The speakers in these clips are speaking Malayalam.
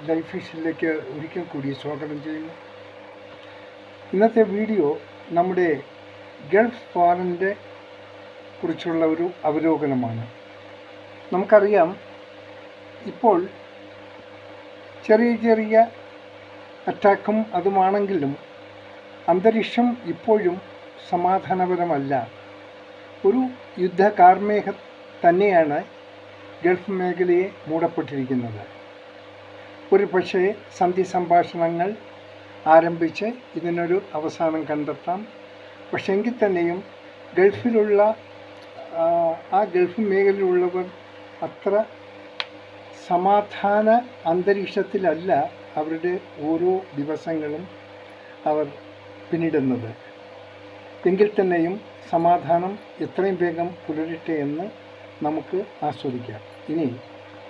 ലൈഫ് ഫിഷിലേക്ക് ഒരിക്കൽ കൂടി സ്വാഗതം ചെയ്യുന്നു. ഇന്നത്തെ വീഡിയോ നമ്മുടെ ഗൾഫ് വാറിൻ്റെ കുറിച്ചുള്ള ഒരു അവലോകനമാണ്. നമുക്കറിയാം, ഇപ്പോൾ ചെറിയ ചെറിയ അറ്റാക്കും അതുമാണെങ്കിലും അന്തരീക്ഷം ഇപ്പോഴും സമാധാനപരമല്ല. ഒരു യുദ്ധകാർമേഘ തന്നെയാണ് ഗൾഫ് മേഖലയെ മൂടപ്പെട്ടിരിക്കുന്നത്. ഒരു പക്ഷേ സന്ധി സംഭാഷണങ്ങൾ ആരംഭിച്ച് ഇതിനൊരു അവസാനം കണ്ടെത്താം. പക്ഷേ എങ്കിൽ തന്നെയും ഗൾഫിലുള്ള ആ ഗൾഫ് മേഖലയിലുള്ളവർ അത്ര സമാധാന അന്തരീക്ഷത്തിലല്ല അവരുടെ ഓരോ ദിവസങ്ങളും അവർ പിന്നിടുന്നത്. എങ്കിൽ തന്നെയും സമാധാനം എത്രയും വേഗം പുലരട്ടെ എന്ന് നമുക്ക് ആസ്വദിക്കാം. ഇനി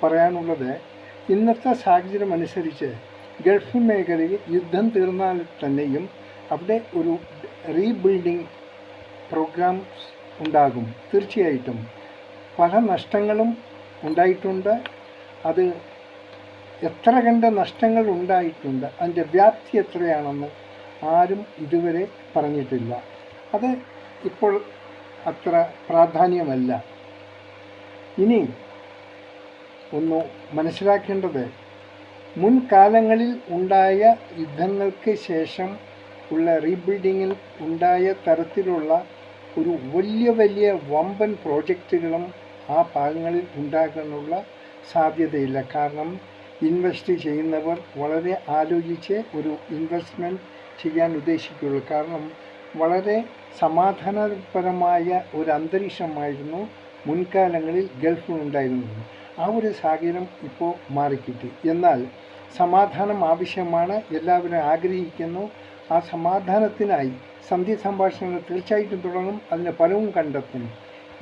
പറയാനുള്ളത്, ഇന്നത്തെ സാഹചര്യം അനുസരിച്ച് ഗൾഫ് മേഖലയിൽ യുദ്ധം തീർന്നാൽ തന്നെയും അവിടെ ഒരു റീബിൽഡിംഗ് പ്രോഗ്രാംസ് ഉണ്ടാകും. തീർച്ചയായിട്ടും പല നഷ്ടങ്ങളും ഉണ്ടായിട്ടുണ്ട്. അത് എത്ര കണ്ട നഷ്ടങ്ങൾ ഉണ്ടായിട്ടുണ്ട്, അതിൻ്റെ വ്യാപ്തി എത്രയാണെന്ന് ആരും ഇതുവരെ പറഞ്ഞിട്ടില്ല. അത് ഇപ്പോൾ അത്ര പ്രാധാന്യമല്ല. ഇനി ഒന്ന് മനസ്സിലാക്കേണ്ടത്, മുൻകാലങ്ങളിൽ ഉണ്ടായ യുദ്ധങ്ങൾക്ക് ശേഷം ഉള്ള റീബിൽഡിങ്ങിൽ ഉണ്ടായ തരത്തിലുള്ള ഒരു വലിയ വമ്പൻ പ്രോജക്റ്റുകളും ആ ഭാഗങ്ങളിൽ ഉണ്ടാകാനുള്ള സാധ്യതയില്ല. കാരണം ഇൻവെസ്റ്റ് ചെയ്യുന്നവർ വളരെ ആലോചിച്ച് ഒരു ഇൻവെസ്റ്റ്മെൻറ്റ് ചെയ്യാൻ ഉദ്ദേശിക്കുകയുള്ളൂ. കാരണം വളരെ സമാധാനപരമായ ഒരു അന്തരീക്ഷമായിരുന്നു മുൻകാലങ്ങളിൽ ഗൾഫിലുണ്ടായിരുന്നത്. ആ ഒരു സാഹചര്യം ഇപ്പോൾ മാറിക്കിട്ടി. എന്നാൽ സമാധാനം ആവശ്യമാണ്, എല്ലാവരും ആഗ്രഹിക്കുന്നു. ആ സമാധാനത്തിനായി സന്ധി സംഭാഷണങ്ങൾ തീർച്ചയായിട്ടും തുടങ്ങും, അതിന് ഫലവും കണ്ടെത്തും.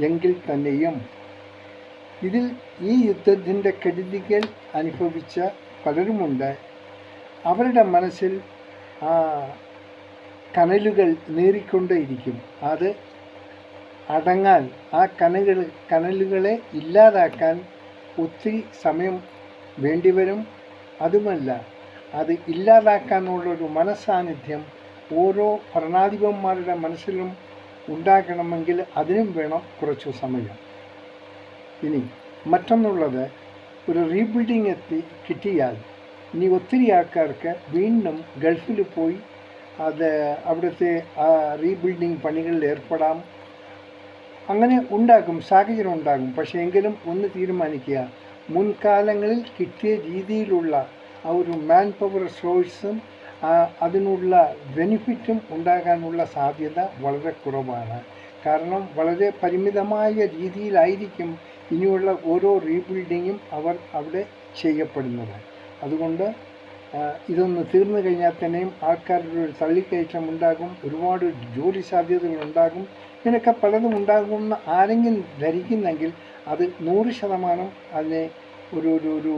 എങ്കിൽ തന്നെയും ഇതിൽ ഈ യുദ്ധത്തിൻ്റെ കെടുതികൾ അനുഭവിച്ച പലരുമുണ്ട്. അവരുടെ മനസ്സിൽ കനലുകൾ നീറിക്കൊണ്ടേയിരിക്കും. അത് അടങ്ങാൻ, ആ കനലുകളെ ഇല്ലാതാക്കാൻ ഒത്തിരി സമയം വേണ്ടിവരും. അതുമല്ല, അത് ഇല്ലാതാക്കാനുള്ളൊരു മനസ്സാന്നിധ്യം ഓരോ ഭരണാധിപന്മാരുടെ മനസ്സിലും ഉണ്ടാകണമെങ്കിൽ അതിനും വേണം കുറച്ചു സമയം. ഇനി മറ്റൊന്നുള്ളത്, ഒരു റീബിൽഡിംഗ് കിട്ടിയാൽ ഇനി ഒത്തിരി ആൾക്കാർക്ക് വീണ്ടും ഗൾഫിൽ പോയി അവിടുത്തെ ആ റീബിൽഡിംഗ് പണികളിൽ ഏർപ്പെടാം. അങ്ങനെ സാഹചര്യം ഉണ്ടാകും. പക്ഷേ എങ്കിലും ഒന്ന് തീരുമാനിക്കുക, മുൻകാലങ്ങളിൽ കിട്ടിയ രീതിയിലുള്ള ആ ഒരു മാൻ പവർ സോഴ്സും അതിനുള്ള ബെനിഫിറ്റും ഉണ്ടാകാനുള്ള സാധ്യത വളരെ കുറവാണ്. കാരണം വളരെ പരിമിതമായ രീതിയിലായിരിക്കും ഇനിയുള്ള ഓരോ റീബിൽഡിങ്ങും അവർ അവിടെ ചെയ്യപ്പെടുന്നത്. അതുകൊണ്ട് ഇതൊന്ന് തീർന്നു കഴിഞ്ഞാൽ തന്നെയും ആൾക്കാരുടെ ഒരു തള്ളിക്കയറ്റം ഉണ്ടാകും, ഒരുപാട് ജോലി സാധ്യതകളുണ്ടാകും. ഇതിനൊക്കെ പലതും ഉണ്ടാകുമെന്ന് ആരെങ്കിലും ധരിക്കുന്നെങ്കിൽ അത് 100% അതിനെ ഒരു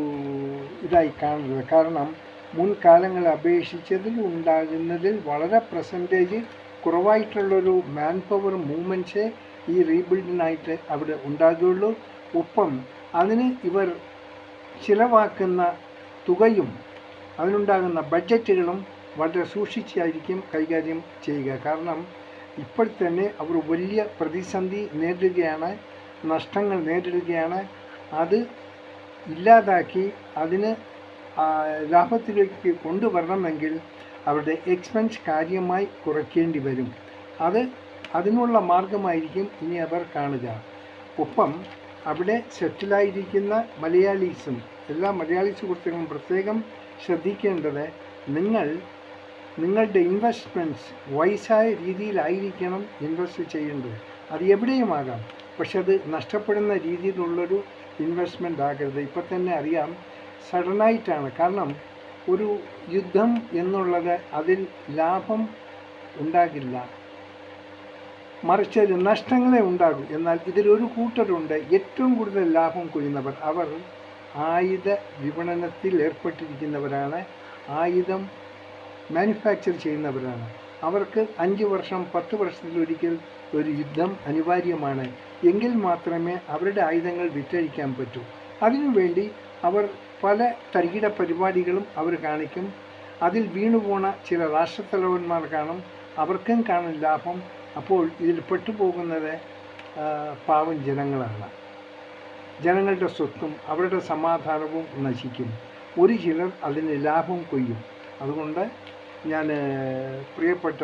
ഇതായി കാണരുത്. കാരണം മുൻകാലങ്ങളെ അപേക്ഷിച്ചതിൽ ഉണ്ടാകുന്നതിൽ വളരെ പെർസെൻറ്റേജ് കുറവായിട്ടുള്ളൊരു മാൻ പവർ മൂവ്മെൻറ്റ്സേ ഈ റീബിൽഡിനായിട്ട് അവിടെ ഉണ്ടാകുകയുള്ളൂ. ഒപ്പം അതിന് ഇവർ ചിലവാക്കുന്ന തുകയും അതിനുണ്ടാകുന്ന ബഡ്ജറ്റുകളും വളരെ സൂക്ഷിച്ചായിരിക്കും കൈകാര്യം ചെയ്യുക. കാരണം ഇപ്പോൾ തന്നെ അവർ വലിയ പ്രതിസന്ധി നേരിടുകയാണ്, നഷ്ടങ്ങൾ നേരിടുകയാണ്. അത് ഇല്ലാതാക്കി അതിന് ലാഭത്തിലേക്ക് കൊണ്ടുവരണമെങ്കിൽ അവരുടെ എക്സ്പെൻസ് കാര്യമായി കുറയ്ക്കേണ്ടി വരും. അതിനുള്ള മാർഗമായിരിക്കും ഇനി അവർ കാണുക. ഒപ്പം അവിടെ സെറ്റിലായിരിക്കുന്ന മലയാളീസും, എല്ലാ മലയാളി സുഹൃത്തുക്കളും പ്രത്യേകം ശ്രദ്ധിക്കേണ്ടത്, നിങ്ങളുടെ ഇൻവെസ്റ്റ്മെൻറ്റ്സ് വൈസായ രീതിയിലായിരിക്കണം ഇൻവെസ്റ്റ് ചെയ്യേണ്ടത്. അത് എവിടെയുമാകാം, പക്ഷെ അത് നഷ്ടപ്പെടുന്ന രീതിയിലുള്ളൊരു ഇൻവെസ്റ്റ്മെൻ്റ് ആകരുത്. ഇപ്പം തന്നെ അറിയാം, സഡനായിട്ടാണ്. കാരണം ഒരു യുദ്ധം എന്നുള്ളത് അതിൽ ലാഭം ഉണ്ടാകില്ല, മറിച്ച് നഷ്ടങ്ങളെ ഉണ്ടാകും. എന്നാൽ ഇതിലൊരു കൂട്ടരുണ്ട് ഏറ്റവും കൂടുതൽ ലാഭം കൊയ്യുന്നവർ. അവർ ആയുധ വിപണനത്തിൽ ഏർപ്പെട്ടിരിക്കുന്നവരാണ്, ആയുധം മാനുഫാക്ചർ ചെയ്യുന്നവരാണ്. അവർക്ക് 5 വർഷം 10 വർഷത്തിലൊരിക്കൽ ഒരു യുദ്ധം അനിവാര്യമാണ്. എങ്കിൽ മാത്രമേ അവരുടെ ആയുധങ്ങൾ വിറ്റഴിക്കാൻ പറ്റൂ. അതിനുവേണ്ടി അവർ പല തരികിട പരിപാടികളും അവർ കാണിക്കും. അതിൽ വീണുപോണ ചില രാഷ്ട്രത്തലവന്മാർ കാണും, അവർക്കും കാണും ലാഭം. അപ്പോൾ ഇതിൽ പെട്ടുപോകുന്നത് പാവം ജനങ്ങളാണ്. ജനങ്ങളുടെ സ്വത്തും അവരുടെ സമാധാനവും നശിക്കും. ഒരു ചിലർ അതിന് ലാഭം കൊയ്യും. അതുകൊണ്ട് ഞാൻ പ്രിയപ്പെട്ട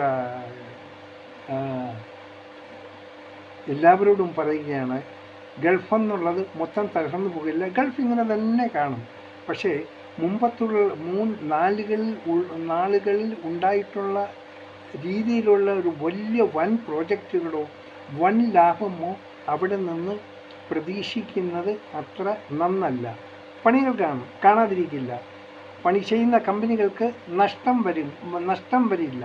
എല്ലാവരോടും പറയുകയാണ്, ഗൾഫ് എന്നുള്ളത് മൊത്തം തകർന്നു പോകില്ല. ഗൾഫ് ഇങ്ങനെ തന്നെ കാണും. പക്ഷേ മുമ്പത്തുള്ള നാളുകളിൽ ഉണ്ടായിട്ടുള്ള രീതിയിലുള്ള ഒരു വലിയ വൻ പ്രോജക്റ്റുകളോ വൻ ലാഭമോ അവിടെ നിന്ന് പ്രതീക്ഷിക്കുന്നത് അത്ര നന്നല്ല. പണികൾ കാണാതിരിക്കില്ല. പണി ചെയ്യുന്ന കമ്പനികൾക്ക് നഷ്ടം വരില്ല.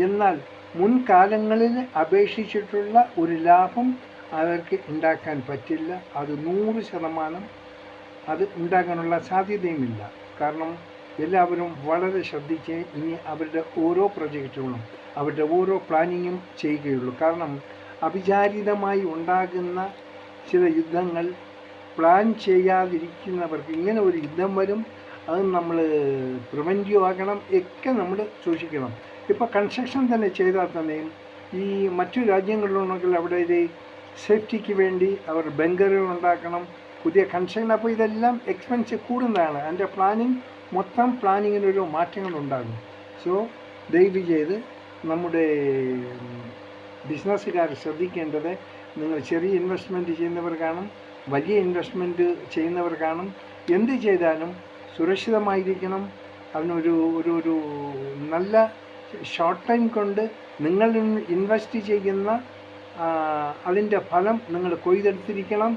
എന്നാൽ മുൻകാലങ്ങളിൽ അപേക്ഷിച്ചിട്ടുള്ള ഒരു ലാഭം അവർക്ക് ഉണ്ടാക്കാൻ പറ്റില്ല. അത് 100% അത് ഉണ്ടാകാനുള്ള സാധ്യതയുമില്ല. കാരണം എല്ലാവരും വളരെ ശ്രദ്ധിച്ച് ഇനി അവരുടെ ഓരോ പ്രൊജക്റ്റുകളും അവരുടെ ഓരോ പ്ലാനിങ്ങും ചെയ്യുകയുള്ളൂ. കാരണം അവിചാരിതമായി ഉണ്ടാകുന്ന ചില യുദ്ധങ്ങൾ പ്ലാൻ ചെയ്യാതിരിക്കുന്നവർക്ക് ഇങ്ങനെ ഒരു യുദ്ധം വരും. അത് നമ്മൾ പ്രിവെൻറ്റീവ് ആക്കണം, ഒക്കെ നമ്മൾ സൂക്ഷിക്കണം. ഇപ്പോൾ കൺസ്ട്രക്ഷൻ തന്നെ ചെയ്താൽ തന്നെയും ഈ മറ്റു രാജ്യങ്ങളിലുണ്ടെങ്കിൽ അവിടെ ഇത് സേഫ്റ്റിക്ക് വേണ്ടി അവർ ബങ്കറുകൾ ഉണ്ടാക്കണം, പുതിയ കൺസ്ട്രക്ഷൻ. അപ്പോൾ ഇതെല്ലാം എക്സ്പെൻസ് കൂടുന്നതാണ്. അതിൻ്റെ മൊത്തം പ്ലാനിങ്ങിനൊരു മാറ്റങ്ങളുണ്ടാകും. സോ ദയവ് ചെയ്ത് നമ്മുടെ ബിസിനസ്സുകാർ ശ്രദ്ധിക്കേണ്ടത്, നിങ്ങൾ ചെറിയ ഇൻവെസ്റ്റ്മെൻറ്റ് ചെയ്യുന്നവർ കാണും, വലിയ ഇൻവെസ്റ്റ്മെൻറ്റ് ചെയ്യുന്നവർ കാണും. എന്ത് ചെയ്താലും സുരക്ഷിതമായിരിക്കണം. അതിനൊരു ഒരു നല്ല ഷോർട്ട് ടൈം കൊണ്ട് നിങ്ങൾ ഇൻവെസ്റ്റ് ചെയ്യുന്ന അതിൻ്റെ ഫലം നിങ്ങൾ കൊയ്തെടുത്തിരിക്കണം.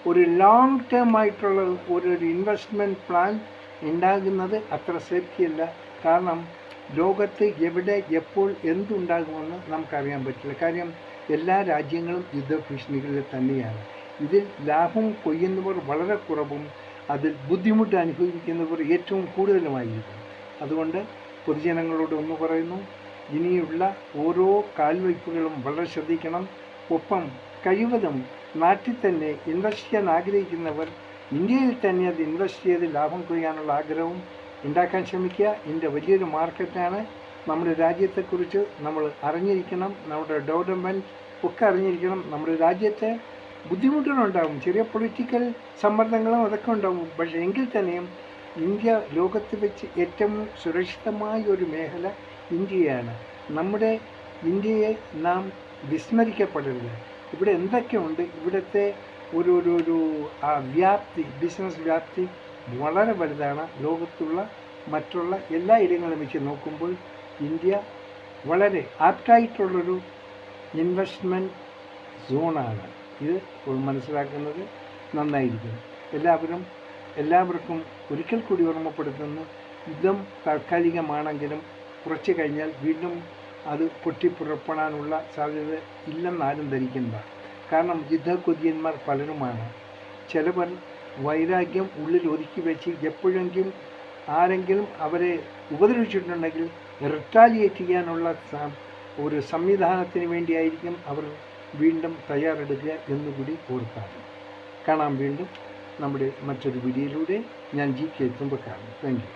ഒരു ലോങ് ടേം ആയിട്ടുള്ള ഒരു ഇൻവെസ്റ്റ്മെൻറ്റ് പ്ലാൻ ഉണ്ടാകുന്നത് അത്ര സേഫ്റ്റിയല്ല. കാരണം ലോകത്ത് എവിടെ എപ്പോൾ എന്തുണ്ടാകുമെന്ന് നമുക്കറിയാൻ പറ്റില്ല. കാര്യം എല്ലാ രാജ്യങ്ങളും യുദ്ധഭീഷണികളിൽ തന്നെയാണ്. ഇതിൽ ലാഭം കൊയ്യുന്നവർ വളരെ കുറവും അതിൽ ബുദ്ധിമുട്ട് അനുഭവിക്കുന്നവർ ഏറ്റവും കൂടുതലുമായിരിക്കും. അതുകൊണ്ട് പൊതുജനങ്ങളോട് ഒന്ന് പറയുന്നു, ഇനിയുള്ള ഓരോ കാൽവയ്പ്പുകളും വളരെ ശ്രദ്ധിക്കണം. ഒപ്പം കഴിവതും നാട്ടിൽ തന്നെ ഇൻവെസ്റ്റ് ചെയ്യാൻ ആഗ്രഹിക്കുന്നവർ ഇന്ത്യയിൽ തന്നെ അത് ഇൻവെസ്റ്റ് ചെയ്ത് ലാഭം കൊയ്യാനുള്ള ആഗ്രഹവും ഉണ്ടാക്കാൻ ശ്രമിക്കുക. ഇന്ത്യ വലിയൊരു മാർക്കറ്റാണ്. നമ്മുടെ രാജ്യത്തെക്കുറിച്ച് നമ്മൾ അറിഞ്ഞിരിക്കണം. നമ്മുടെ ഡെവലപ്മെൻറ്റ് ഒക്കെ അറിഞ്ഞിരിക്കണം. നമ്മുടെ രാജ്യത്തെ ബുദ്ധിമുട്ടുകളുണ്ടാകും, ചെറിയ പൊളിറ്റിക്കൽ സമ്മർദ്ദങ്ങളും അതൊക്കെ ഉണ്ടാകും. പക്ഷേ എങ്കിൽ തന്നെയും ഇന്ത്യ ലോകത്ത് വെച്ച് ഏറ്റവും സുരക്ഷിതമായ ഒരു മേഖല ഇന്ത്യയാണ്. നമ്മുടെ ഇന്ത്യയെ നാം വിസ്മരിക്കപ്പെടരുത്. ഇവിടെ എന്തൊക്കെയുണ്ട്, ഇവിടുത്തെ ഒരു വ്യാപ്തി, ബിസിനസ് വ്യാപ്തി വളരെ വലുതാണ്. ലോകത്തുള്ള മറ്റുള്ള എല്ലാ ഇടങ്ങളും വെച്ച് നോക്കുമ്പോൾ ഇന്ത്യ വളരെ ആപ്റ്റായിട്ടുള്ളൊരു ഇൻവെസ്റ്റ്മെൻറ്റ് സോണാണ്. ഇത് മനസ്സിലാക്കുന്നത് നന്നായിരിക്കും. എല്ലാവർക്കും ഒരിക്കൽ കൂടി ഓർമ്മപ്പെടുത്തുന്നു, യുദ്ധം താൽക്കാലികമാണെങ്കിലും കുറച്ച് കഴിഞ്ഞാൽ വീണ്ടും അത് പൊട്ടിപ്പുറപ്പെടാനുള്ള സാധ്യത ഇല്ലെന്നാരും ധരിക്കണ്ട. കാരണം യുദ്ധക്കൊതിയന്മാർ പലരുമാണ്. ചിലവർ വൈരാഗ്യം ഉള്ളിൽ ഒതുക്കി വെച്ച് എപ്പോഴെങ്കിലും ആരെങ്കിലും അവരെ ഉപദ്രവിച്ചിട്ടുണ്ടെങ്കിൽ റിറ്റാലിയേറ്റ് ചെയ്യാനുള്ള ഒരു സംവിധാനത്തിന് വേണ്ടിയായിരിക്കും അവർ വീണ്ടും തയ്യാറെടുക്കുക എന്നുകൂടി ഓർക്കാം. കാണാം വീണ്ടും നമ്മുടെ മറ്റൊരു വീഡിയോയിലൂടെ. ഞാൻ GK തുമ്പക്കാരൻ. Thank you.